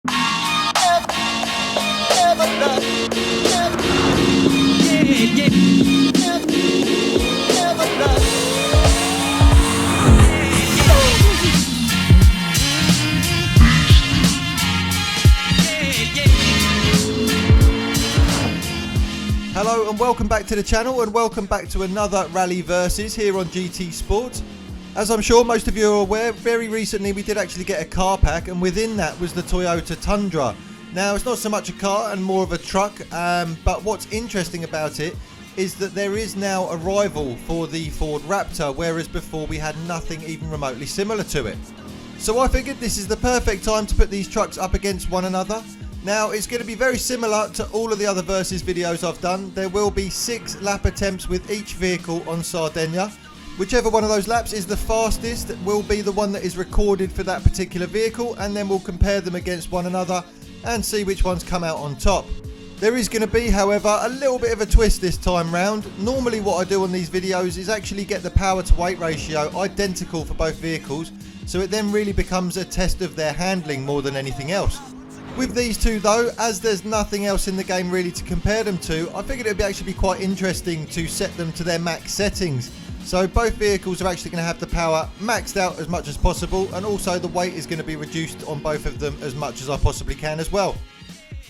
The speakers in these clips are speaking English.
Hello and welcome back to the channel, and welcome back to another Rally Versus here on GT Sports. As I'm sure most of you are aware, very recently we did actually get a car pack, and within that was the Toyota Tundra. Now it's not so much a car and more of a truck, but what's interesting about it is that there is now a rival for the Ford Raptor, whereas before we had nothing even remotely similar to it. So I figured this is the perfect time to put these trucks up against one another. Now it's going to be very similar to all of the other Versus videos I've done. There will be 6 lap attempts with each vehicle on Sardinia. Whichever one of those laps is the fastest will be the one that is recorded for that particular vehicle, and then we'll compare them against one another and see which ones come out on top. There is going to be, however, a little bit of a twist this time round. Normally what I do on these videos is actually get the power to weight ratio identical for both vehicles, so it then really becomes a test of their handling more than anything else. With these two though, as there's nothing else in the game really to compare them to, I figured it would actually be quite interesting to set them to their max settings. So both vehicles are actually going to have the power maxed out as much as possible, and also the weight is going to be reduced on both of them as much as I possibly can as well.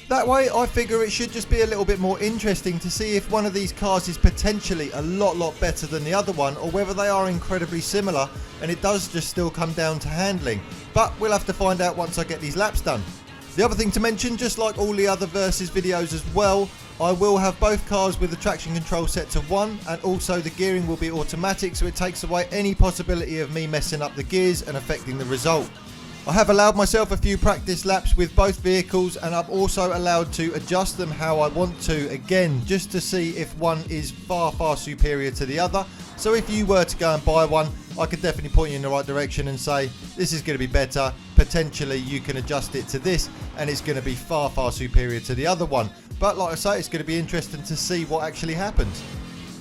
That way I figure it should just be a little bit more interesting to see if one of these cars is potentially a lot better than the other one, or whether they are incredibly similar and it does just still come down to handling. But we'll have to find out once I get these laps done. The other thing to mention, just like all the other Versus videos as well, I will have both cars with the traction control set to 1, and also the gearing will be automatic, so it takes away any possibility of me messing up the gears and affecting the result. I have allowed myself a few practice laps with both vehicles, and I'm also allowed to adjust them how I want to, again, just to see if one is far superior to the other. So if you were to go and buy one, I could definitely point you in the right direction and say, this is going to be better. Potentially you can adjust it to this and it's going to be far superior to the other one. But like I say, it's going to be interesting to see what actually happens.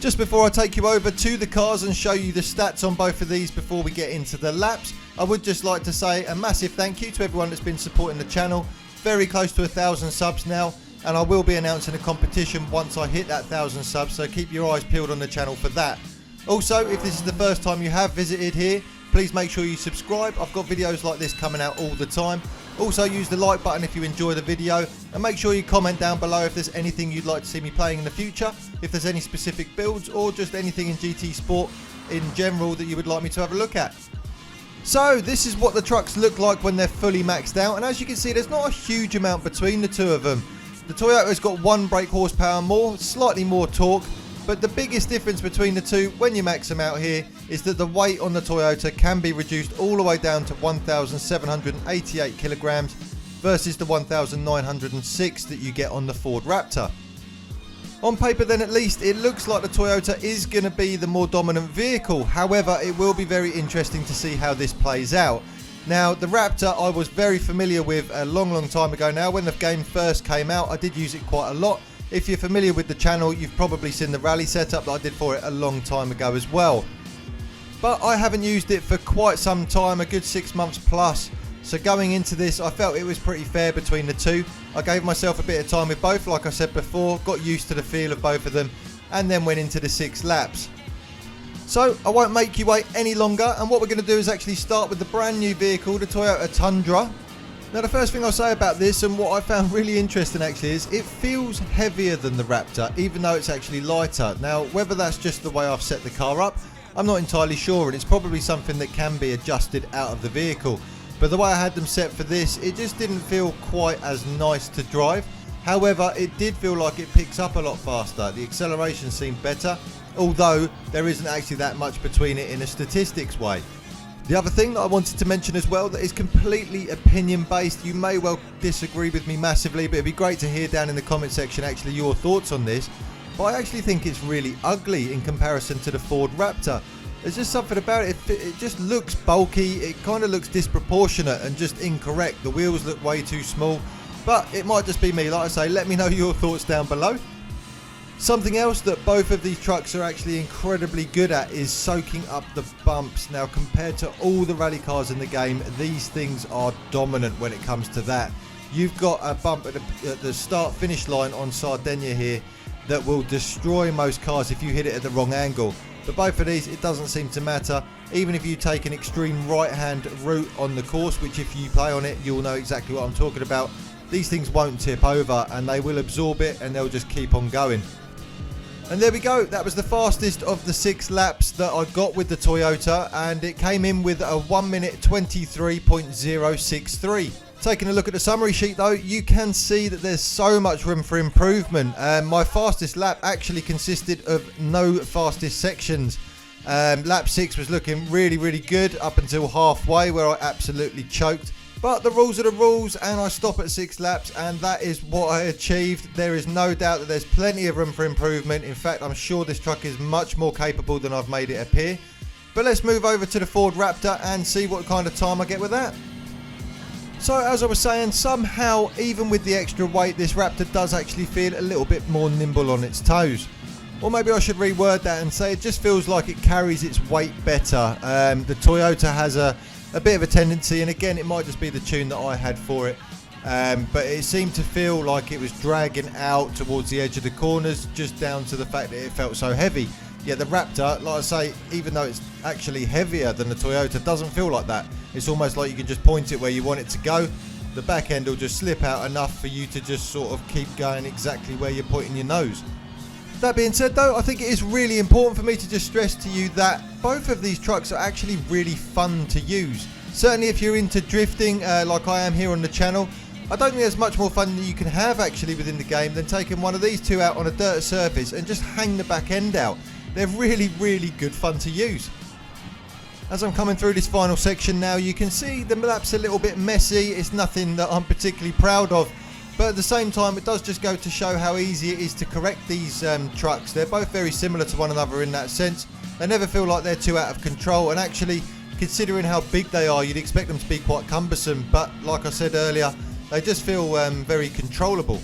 Just before I take you over to the cars and show you the stats on both of these before we get into the laps, I would just like to say a massive thank you to everyone that's been supporting the channel. Very close to 1,000 subs now, and I will be announcing a competition once I hit that 1,000 subs, so keep your eyes peeled on the channel for that. Also, if this is the first time you have visited here, please make sure you subscribe. I've got videos like this coming out all the time. Also, use the like button if you enjoy the video, and make sure you comment down below if there's anything you'd like to see me playing in the future, if there's any specific builds or just anything in GT Sport in general that you would like me to have a look at. So this is what the trucks look like when they're fully maxed out, and as you can see, there's not a huge amount between the two of them. The Toyota's got 1 brake horsepower more, slightly more torque, but the biggest difference between the two when you max them out here is that the weight on the Toyota can be reduced all the way down to 1,788 kilograms versus the 1,906 that you get on the Ford Raptor. On paper then, at least, it looks like the Toyota is going to be the more dominant vehicle. However, it will be very interesting to see how this plays out. Now, the Raptor I was very familiar with a long time ago now. When the game first came out, I did use it quite a lot. If you're familiar with the channel, you've probably seen the rally setup that I did for it a long time ago as well. But I haven't used it for quite some time, a good 6 months plus. So going into this, I felt it was pretty fair between the two. I gave myself a bit of time with both, like I said before, got used to the feel of both of them, and then went into the 6 laps. So I won't make you wait any longer, and what we're going to do is actually start with the brand new vehicle, the Toyota Tundra. Now the first thing I'll say about this, and what I found really interesting actually, is it feels heavier than the Raptor, even though it's actually lighter. Now whether that's just the way I've set the car up, I'm not entirely sure, and it's probably something that can be adjusted out of the vehicle. But the way I had them set for this, it just didn't feel quite as nice to drive. However, it did feel like it picks up a lot faster. The acceleration seemed better, although there isn't actually that much between it in a statistics way. The other thing that I wanted to mention as well that is completely opinion based, you may well disagree with me massively, but it'd be great to hear down in the comment section actually your thoughts on this. But I actually think it's really ugly in comparison to the Ford Raptor. There's just something about it, it just looks bulky, it kind of looks disproportionate and just incorrect. The wheels look way too small, but it might just be me. Like I say, let me know your thoughts down below. Something else that both of these trucks are actually incredibly good at is soaking up the bumps. Now, compared to all the rally cars in the game, these things are dominant when it comes to that. you've got a bump at the start finish line on Sardinia here that will destroy most cars if you hit it at the wrong angle. But both of these, it doesn't seem to matter. Even if you take an extreme right hand route on the course, which if you play on it you'll know exactly what I'm talking about, these things won't tip over and they will absorb it and they'll just keep on going. And there we go, that was the fastest of the 6 laps that I got with the Toyota, and it came in with a 1 minute 23.063. Taking a look at the summary sheet though, you can see that there's so much room for improvement. My fastest lap actually consisted of no fastest sections. Lap 6 was looking really good up until halfway where I absolutely choked. But the rules are the rules, and I stop at 6 laps, and that is what I achieved. There is no doubt that there's plenty of room for improvement. In fact, I'm sure this truck is much more capable than I've made it appear. But let's move over to the Ford Raptor and see what kind of time I get with that. So as I was saying, somehow, even with the extra weight, this Raptor does actually feel a little bit more nimble on its toes. Or maybe I should reword that and say it just feels like it carries its weight better. The Toyota has a bit of a tendency, and again it might just be the tune that I had for it, but it seemed to feel like it was dragging out towards the edge of the corners just down to the fact that it felt so heavy. Yeah, the Raptor, like I say, even though it's actually heavier than the Toyota, doesn't feel like that. It's almost like you can just point it where you want it to go. The back end will just slip out enough for you to just sort of keep going exactly where you're pointing your nose. That being said though, I think it is really important for me to just stress to you that both of these trucks are actually really fun to use. Certainly if you're into drifting like I am here on the channel, I don't think there's much more fun that you can have actually within the game than taking one of these two out on a dirt surface and just hang the back end out. They're really good fun to use. As I'm coming through this final section now, you can see the lap's a little bit messy. It's nothing that I'm particularly proud of. But at the same time, it does just go to show how easy it is to correct these trucks. They're both very similar to one another in that sense. They never feel like they're too out of control, and actually, considering how big they are, you'd expect them to be quite cumbersome. But like I said earlier, they just feel very controllable.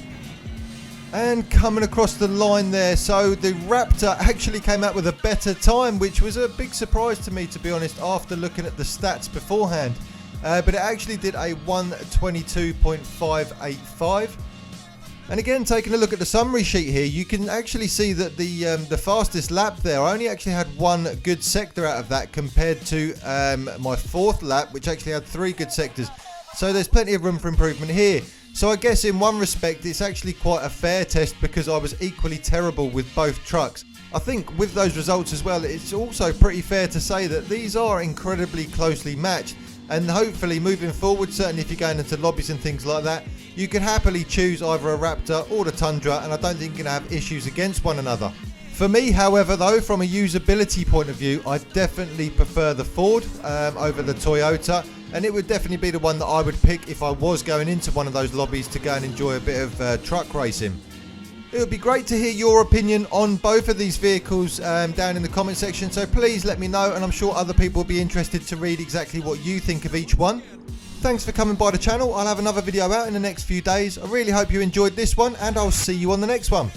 And coming across the line there, so the Raptor actually came out with a better time, which was a big surprise to me, to be honest, after looking at the stats beforehand. But it actually did a 1:22.585. And again, taking a look at the summary sheet here, you can actually see that the fastest lap there, I only actually had 1 good sector out of that compared to my 4th lap, which actually had 3 good sectors. So there's plenty of room for improvement here. So I guess in one respect, it's actually quite a fair test because I was equally terrible with both trucks. I think with those results as well, it's also pretty fair to say that these are incredibly closely matched. And hopefully moving forward, certainly if you're going into lobbies and things like that, you can happily choose either a Raptor or the Tundra, and I don't think you're going to have issues against one another. For me, however, though, from a usability point of view, I definitely prefer the Ford over the Toyota, and it would definitely be the one that I would pick if I was going into one of those lobbies to go and enjoy a bit of truck racing. It would be great to hear your opinion on both of these vehicles down in the comment section, so please let me know, and I'm sure other people will be interested to read exactly what you think of each one. Thanks for coming by the channel. I'll have another video out in the next few days. I really hope you enjoyed this one, and I'll see you on the next one.